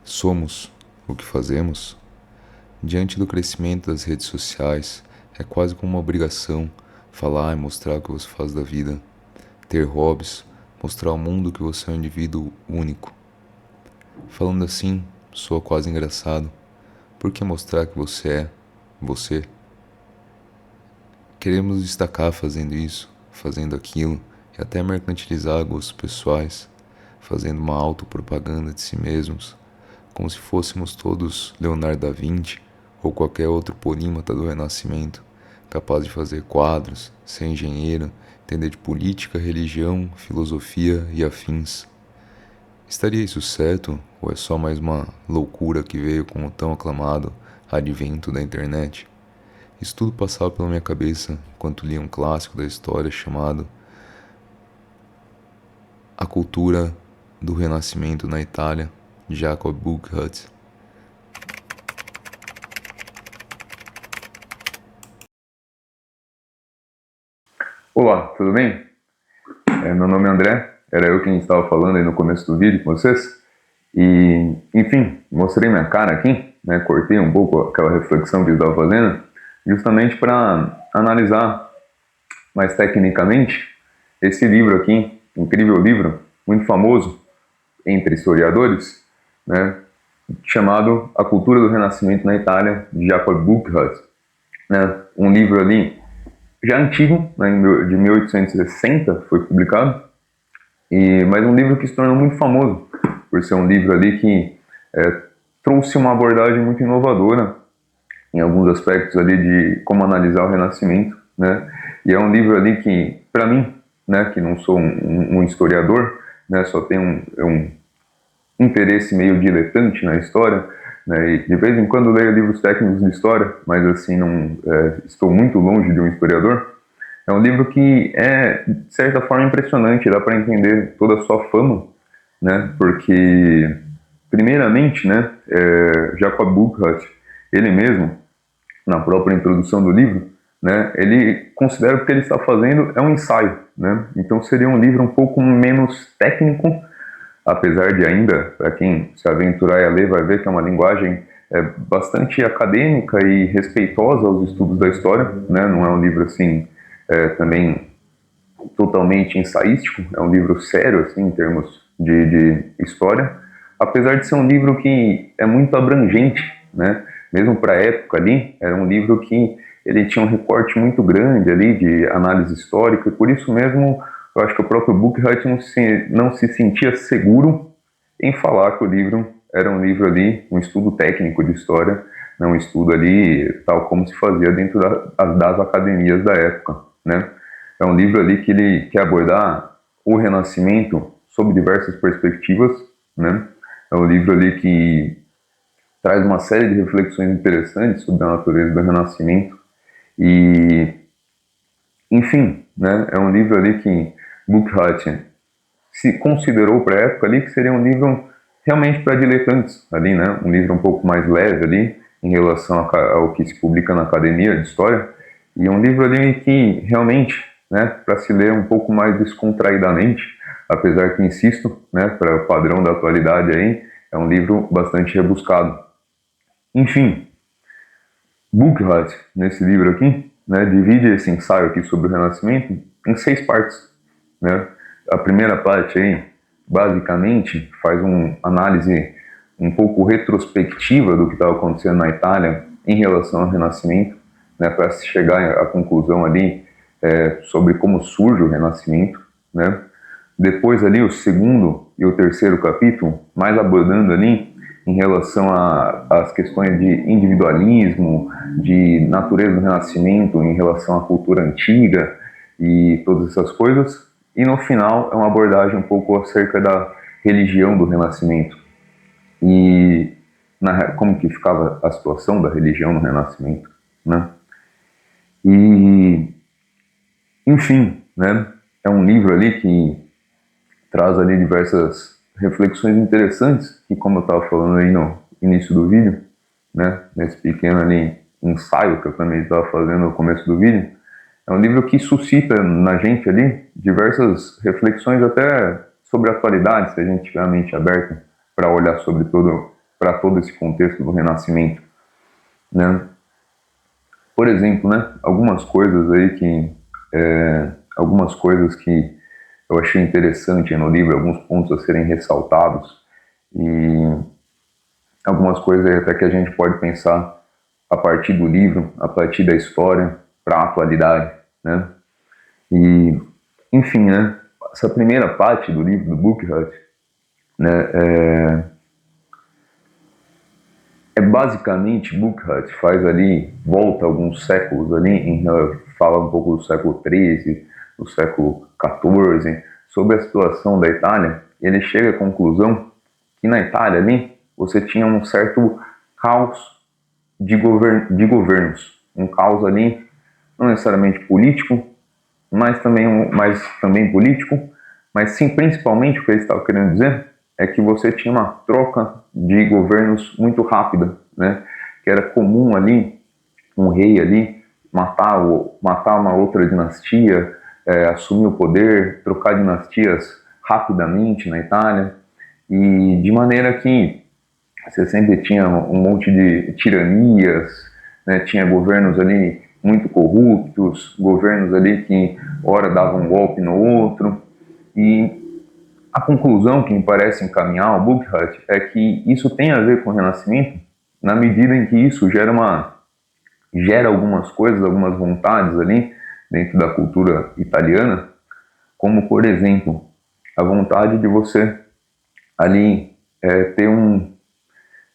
Somos o que fazemos? Diante do crescimento das redes sociais, é quase como uma obrigação falar e mostrar o que você faz da vida, ter hobbies, mostrar ao mundo que você é um indivíduo único. Falando assim, soa quase engraçado. Por que mostrar que você é você? Queremos destacar fazendo isso, fazendo aquilo e até mercantilizar gostos pessoais, fazendo uma autopropaganda de si mesmos, como se fôssemos todos Leonardo da Vinci ou qualquer outro polímata do Renascimento, capaz de fazer quadros, ser engenheiro, entender de política, religião, filosofia e afins. Estaria isso certo ou é só mais uma loucura que veio com o tão aclamado advento da internet? Isso tudo passava pela minha cabeça enquanto lia um clássico da história chamado A Cultura do Renascimento na Itália, de Jacob Burckhardt. Olá, tudo bem? Meu nome é André, era eu quem estava falando aí no começo do vídeo com vocês. E, enfim, mostrei minha cara aqui, né, cortei um pouco aquela reflexão que eu estava fazendo, justamente para analisar mais tecnicamente esse livro aqui, incrível livro, muito famoso entre historiadores, né, chamado A Cultura do Renascimento na Itália, de Jacob Burckhardt. Né, um livro ali já antigo, né, de 1860 foi publicado, mas um livro que se tornou muito famoso, por ser um livro ali que trouxe uma abordagem muito inovadora em alguns aspectos ali de como analisar o Renascimento, né? E é um livro ali que, para mim, né, que não sou um historiador, né, só tenho um interesse meio diletante na história, né, e de vez em quando leio livros técnicos de história, mas assim, não estou muito longe de um historiador. É um livro que é, de certa forma, impressionante, dá para entender toda a sua fama, né, porque, primeiramente, né, Jacob Burckhardt, ele mesmo, na própria introdução do livro, né, ele considera que o que ele está fazendo é um ensaio, né, então seria um livro um pouco menos técnico, apesar de ainda, para quem se aventurar a ler, vai ver que é uma linguagem bastante acadêmica e respeitosa aos estudos da história, né? Não é um livro assim também totalmente ensaístico, é um livro sério assim em termos de história, apesar de ser um livro que é muito abrangente, né? Mesmo para a época ali, era um livro que ele tinha um recorte muito grande ali de análise histórica, e por isso mesmo eu acho que o próprio Burckhardt não se sentia seguro em falar que o livro era um livro ali, um estudo técnico de história, né, um estudo ali tal como se fazia dentro das academias da época, né? É um livro ali que ele quer abordar o Renascimento sob diversas perspectivas, né? É um livro ali que traz uma série de reflexões interessantes sobre a natureza do Renascimento e, enfim, né? É um livro ali que Burckhardt se considerou para a época ali que seria um livro realmente para diletantes ali, né? Um livro um pouco mais leve ali em relação ao que se publica na academia de história, e um livro ali que realmente, né, para se ler um pouco mais descontraidamente, apesar que insisto, né, para o padrão da atualidade aí, é um livro bastante rebuscado. Enfim, Burckhardt, nesse livro aqui, né, divide esse ensaio aqui sobre o Renascimento em 6 partes, né? A primeira parte aí, basicamente, faz uma análise um pouco retrospectiva do que estava acontecendo na Itália em relação ao Renascimento, né, para se chegar à conclusão ali sobre como surge o Renascimento, né? Depois ali o segundo e o terceiro capítulo, mais abordando ali em relação às questões de individualismo, de natureza do Renascimento em relação à cultura antiga e todas essas coisas. E no final é uma abordagem um pouco acerca da religião do Renascimento e como que ficava a situação da religião no Renascimento, né? E, enfim, né? É um livro ali que traz ali diversas reflexões interessantes, que como eu estava falando aí no início do vídeo, né, nesse pequeno ali ensaio que eu também estava fazendo no começo do vídeo, é um livro que suscita na gente ali diversas reflexões até sobre a atualidade, se a gente tiver a mente aberta para olhar para todo esse contexto do Renascimento, né? Por exemplo, né, algumas coisas que eu achei interessante no livro, alguns pontos a serem ressaltados e algumas coisas até que a gente pode pensar a partir do livro, a partir da história, para a atualidade, né? E, enfim, né, essa primeira parte do livro do Buckhart, né, basicamente Buckhart faz ali, volta alguns séculos ali, fala um pouco do século XIII, do século XIV, sobre a situação da Itália. Ele chega à conclusão que na Itália ali você tinha um certo caos de governos, um caos ali não necessariamente político, mas também político, mas sim, principalmente o que ele estava querendo dizer é que você tinha uma troca de governos muito rápida, né? Que era comum ali um rei ali matar uma outra dinastia, assumir o poder, trocar dinastias rapidamente na Itália, e de maneira que você sempre tinha um monte de tiranias, né? Tinha governos ali muito corruptos, governos ali que ora davam um golpe no outro, e a conclusão que me parece encaminhar ao Buckhart é que isso tem a ver com o Renascimento, na medida em que isso gera algumas coisas, algumas vontades ali dentro da cultura italiana, como, por exemplo, a vontade de você ali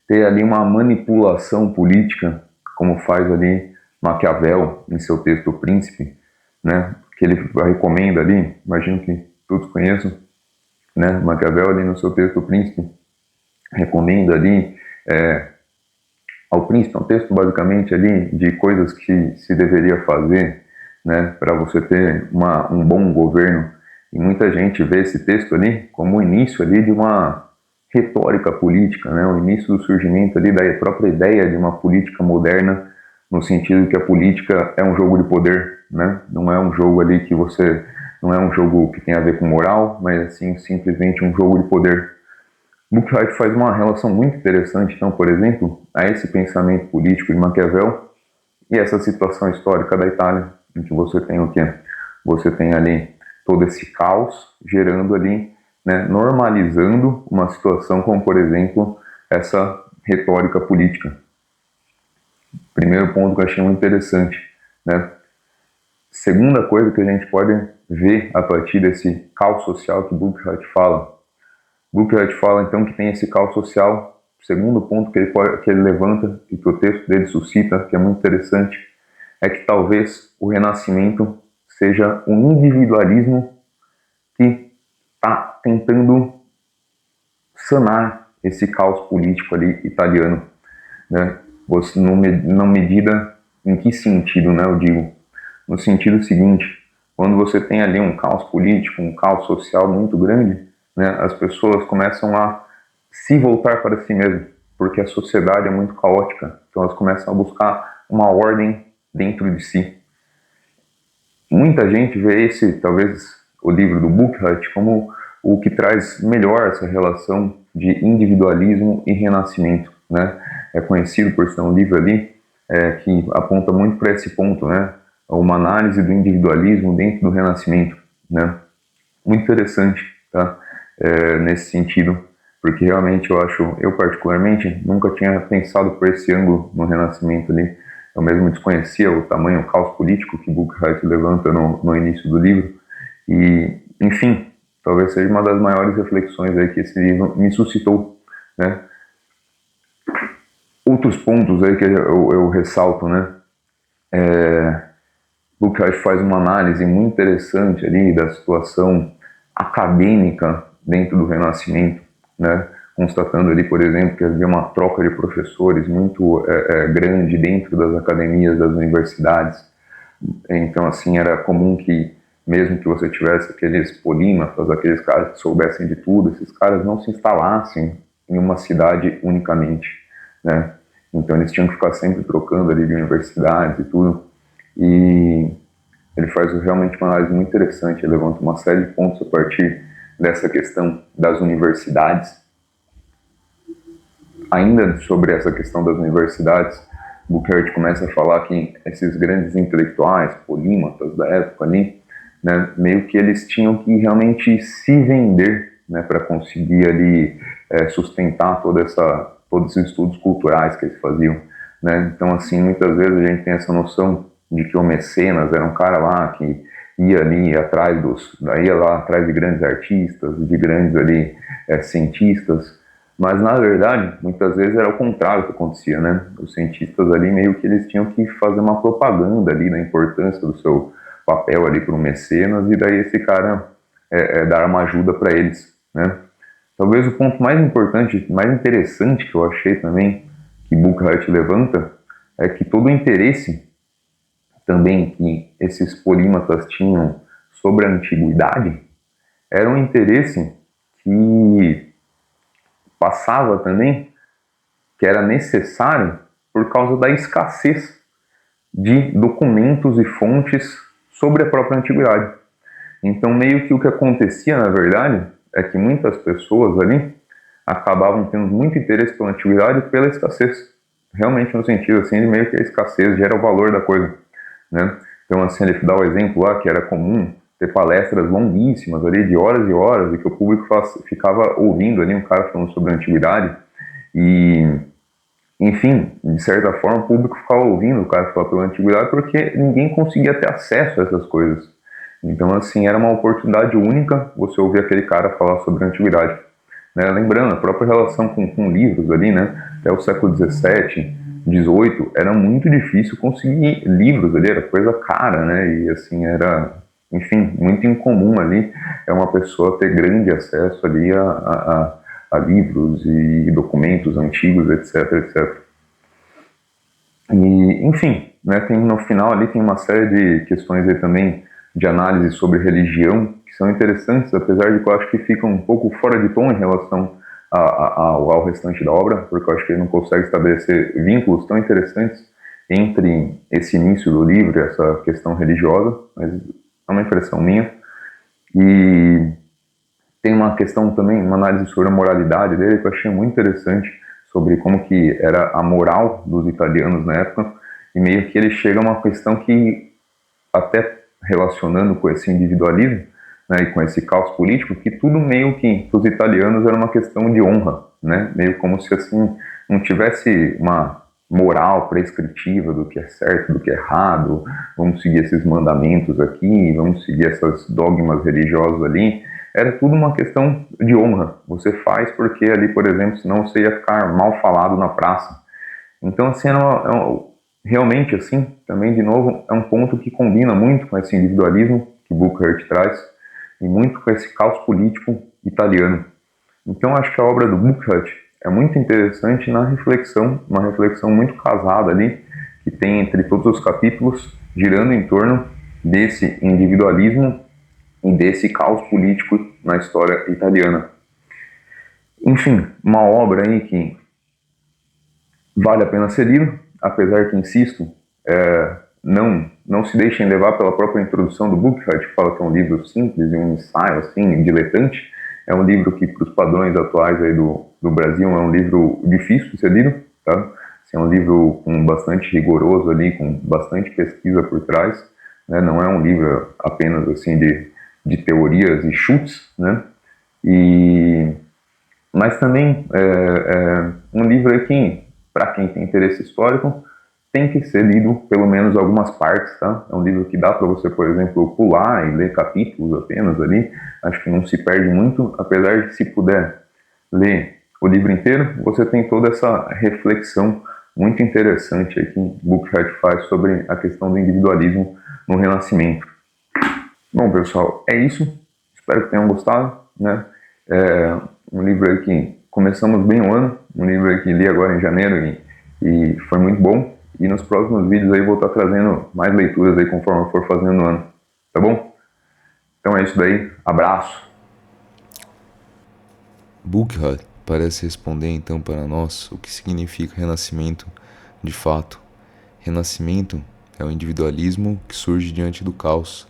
ter ali uma manipulação política, como faz ali Maquiavel em seu texto O Príncipe, né? Que ele recomenda ali, imagino que todos conheçam, né? Maquiavel ali no seu texto O Príncipe recomenda ali ao príncipe, é um texto basicamente ali de coisas que se deveria fazer, né, para você ter um bom governo. E muita gente vê esse texto ali como o início ali de uma retórica política, né, o início do surgimento ali da própria ideia de uma política moderna, no sentido que a política é um jogo de poder, né, não é um jogo ali não é um jogo que tem a ver com moral, mas assim, simplesmente um jogo de poder. Buckhart faz uma relação muito interessante, então, por exemplo, a esse pensamento político de Maquiavel e essa situação histórica da Itália, em que você tem o quê? Você tem ali todo esse caos gerando ali, né, normalizando uma situação como, por exemplo, essa retórica política. Primeiro ponto que eu achei muito interessante, né? Segunda coisa que a gente pode ver a partir desse caos social que Buckhart fala. Buckhart fala então que tem esse caos social. O segundo ponto que ele levanta e que o texto dele suscita, que é muito interessante, é que talvez o Renascimento seja um individualismo que está tentando sanar esse caos político ali italiano, né? Na medida em que sentido, né? Eu digo no sentido seguinte: quando você tem ali um caos político, um caos social muito grande, né, as pessoas começam a se voltar para si mesmas, porque a sociedade é muito caótica, então elas começam a buscar uma ordem dentro de si. Muita gente vê talvez o livro do Buckhart como o que traz melhor essa relação de individualismo e renascimento, né? É conhecido por ser um livro ali que aponta muito para esse ponto, né? Uma análise do individualismo dentro do renascimento, né? Muito interessante, tá? Nesse sentido, porque realmente eu particularmente nunca tinha pensado por esse ângulo no Renascimento ali. Eu mesmo desconhecia o tamanho, o caos político que Buckhart levanta no início do livro. E, enfim, talvez seja uma das maiores reflexões aí que esse livro me suscitou, né? Outros pontos aí que eu ressalto, né? Buckhart faz uma análise muito interessante ali da situação acadêmica dentro do Renascimento, né? Constatando ali, por exemplo, que havia uma troca de professores muito grande dentro das academias, das universidades. Então, assim, era comum que, mesmo que você tivesse aqueles polímatas, aqueles caras que soubessem de tudo, esses caras não se instalassem em uma cidade unicamente, né? Então, eles tinham que ficar sempre trocando ali de universidades e tudo. E ele faz realmente uma análise muito interessante, ele levanta uma série de pontos a partir dessa questão das universidades. ainda sobre essa questão das universidades, Buchert começa a falar que esses grandes intelectuais, polímatas da época ali, né, meio que eles tinham que realmente se vender, né, para conseguir ali sustentar todos esses estudos culturais que eles faziam, né? Então, assim, muitas vezes a gente tem essa noção de que o mecenas era um cara lá que ia ali atrás ia lá atrás de grandes artistas, de grandes ali cientistas, mas na verdade muitas vezes era o contrário que acontecia, né? Os cientistas ali meio que eles tinham que fazer uma propaganda ali da importância do seu papel ali para o mecenas, e daí esse cara dar uma ajuda para eles, né? Talvez o ponto mais importante, mais interessante que eu achei também que Buchert levanta é que todo o interesse também que esses polímatas tinham sobre a antiguidade era um interesse que passava também, que era necessário por causa da escassez de documentos e fontes sobre a própria antiguidade. Então, meio que o que acontecia, na verdade, é que muitas pessoas ali acabavam tendo muito interesse pela antiguidade pela escassez. Realmente no sentido, assim, de meio que a escassez gera o valor da coisa, né? Então, assim, ele dá o exemplo lá que era comum ter palestras longuíssimas ali, de horas e horas, e que o público ficava ouvindo ali um cara falando sobre a antiguidade, e, enfim, de certa forma, o público ficava ouvindo o cara falar pela antiguidade porque ninguém conseguia ter acesso a essas coisas. Então, assim, era uma oportunidade única você ouvir aquele cara falar sobre a antiguidade, né? Lembrando, a própria relação com livros ali, né? Até o século XVII, XVIII, era muito difícil conseguir livros ali, era coisa cara, né? E, assim, era, enfim, muito incomum ali uma pessoa ter grande acesso ali a livros e documentos antigos, etc, etc. E, enfim, né, no final ali tem uma série de questões aí também de análise sobre religião que são interessantes, apesar de que eu acho que ficam um pouco fora de tom em relação ao restante da obra, porque eu acho que ele não consegue estabelecer vínculos tão interessantes entre esse início do livro e essa questão religiosa, mas é uma impressão minha. E tem uma questão também, uma análise sobre a moralidade dele que eu achei muito interessante, sobre como que era a moral dos italianos na época, e meio que ele chega a uma questão que, até relacionando com esse individualismo, né, e com esse caos político, que tudo meio que, para os italianos, era uma questão de honra, né, meio como se, assim, não tivesse uma moral prescritiva do que é certo, do que é errado, vamos seguir esses mandamentos aqui, vamos seguir esses dogmas religiosos ali. Era tudo uma questão de honra. Você faz porque ali, por exemplo, senão você ia ficar mal falado na praça. Então, assim, realmente, assim, também, de novo, é um ponto que combina muito com esse individualismo que Buchert traz e muito com esse caos político italiano. Então, acho que a obra do Buchert é muito interessante na reflexão, uma reflexão muito casada ali, que tem entre todos os capítulos, girando em torno desse individualismo e desse caos político na história italiana. Enfim, uma obra aí que vale a pena ser lido, apesar que, insisto, não se deixem levar pela própria introdução do Buchert, que fala que é um livro simples e um ensaio, assim, diletante. É um livro que, para os padrões atuais aí do Brasil, é um livro difícil de ser lido, tá? Assim, é um livro com bastante rigoroso ali, com bastante pesquisa por trás, né? Não é um livro apenas, assim, de teorias e chutes, né? Mas também um livro aí que, para quem tem interesse histórico, tem que ser lido pelo menos algumas partes, tá? É um livro que dá para você, por exemplo, pular e ler capítulos apenas ali. Acho que não se perde muito, apesar de, se puder ler o livro inteiro, você tem toda essa reflexão muito interessante aí que Buchert faz sobre a questão do individualismo no Renascimento. Bom, pessoal, é isso. Espero que tenham gostado, né? Um livro aí que começamos bem o ano, um livro aí que li agora em janeiro e foi muito bom. E nos próximos vídeos aí vou estar trazendo mais leituras aí conforme eu for fazendo no ano, tá bom? Então é isso daí, abraço. Buchert parece responder então para nós o que significa renascimento de fato. Renascimento é o individualismo que surge diante do caos,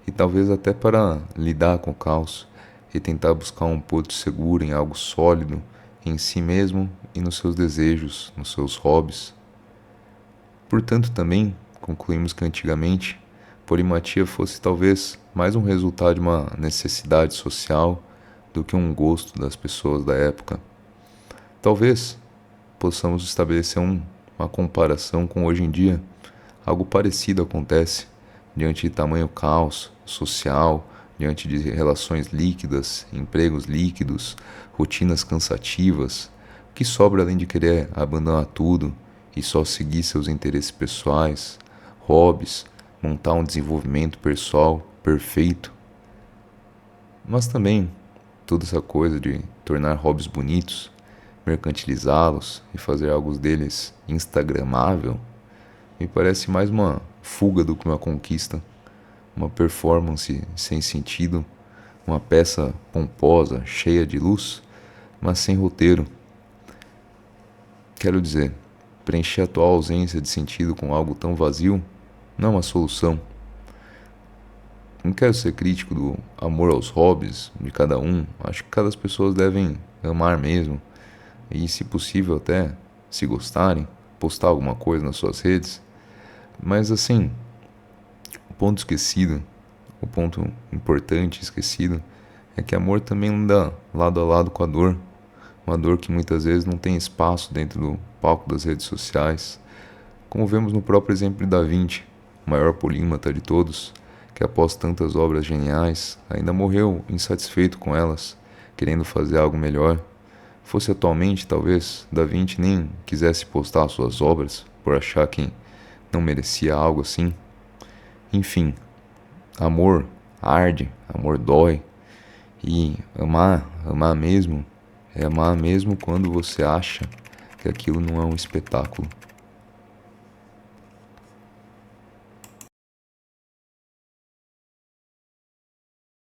e talvez até para lidar com o caos e tentar buscar um porto seguro em algo sólido, em si mesmo e nos seus desejos, nos seus hobbies. Portanto, também concluímos que antigamente polimatia fosse talvez mais um resultado de uma necessidade social do que um gosto das pessoas da época. Talvez possamos estabelecer uma comparação com hoje em dia. Algo parecido acontece diante de tamanho caos social, diante de relações líquidas, empregos líquidos, rotinas cansativas. O que sobra além de querer abandonar tudo e só seguir seus interesses pessoais, hobbies, montar um desenvolvimento pessoal perfeito? Mas também toda essa coisa de tornar hobbies bonitos, mercantilizá-los e fazer algo deles instagramável, me parece mais uma fuga do que uma conquista, uma performance sem sentido, uma peça pomposa, cheia de luz, mas sem roteiro. Quero dizer, preencher a atual ausência de sentido com algo tão vazio não é uma solução. Não quero ser crítico do amor aos hobbies de cada um. Acho que cada pessoa devem amar mesmo. E, se possível, até, se gostarem, postar alguma coisa nas suas redes. Mas, assim, o ponto esquecido, o ponto importante esquecido, é que amor também anda lado a lado com a dor. Uma dor que muitas vezes não tem espaço dentro do palco das redes sociais. Como vemos no próprio exemplo de Da Vinci, o maior polímata de todos, que após tantas obras geniais, ainda morreu insatisfeito com elas, querendo fazer algo melhor. Fosse atualmente, talvez, Da Vinci nem quisesse postar suas obras, por achar que não merecia algo assim. Enfim, amor arde, amor dói, e amar mesmo, é amar mesmo quando você acha que aquilo não é um espetáculo.